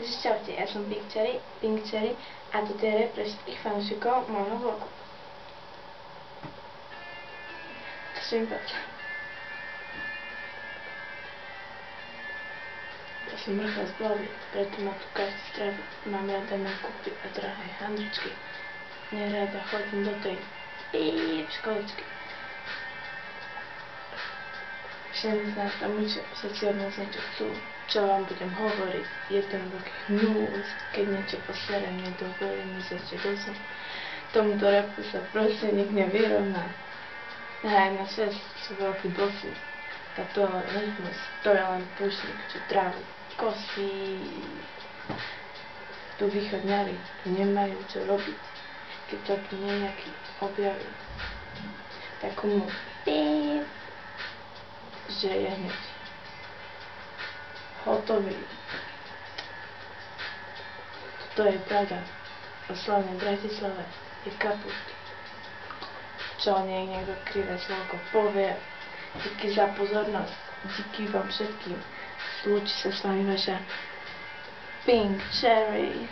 Takže čaute, ja som Pink Cherry a toto je rap pre všetkých fanúšikov môjho vlogu. Takže mi poď. Ja som mrchá z hlavy, preto ma tu každý zdraví. Mám rada nákupy a drahé handričky. Nerada chodím do tej školičky. Všetci z nás tam učia, všetci od nás niečo chcú. Čo vám budem hovoriť, je ten veľký hnus. Keď niečo poserem, nedovolím ísť ešte do snu. Tomuto rapu sa proste nik nevyrovná. Aj na svet sú veľký bosy. Táto rytmus, to je len pušník, čo trávi kosí. Tu východňari, tu nemajú čo robiť. Keď sa tu nejaký objaví, tak mu že je hneď hotový. To je pravda. O slavnej Bratislave je kaput. Čo niekto krivé slovko povie. Díky za pozornosť. Díky vám všetkým. Lúči sa s vami vaša Pink Cherry.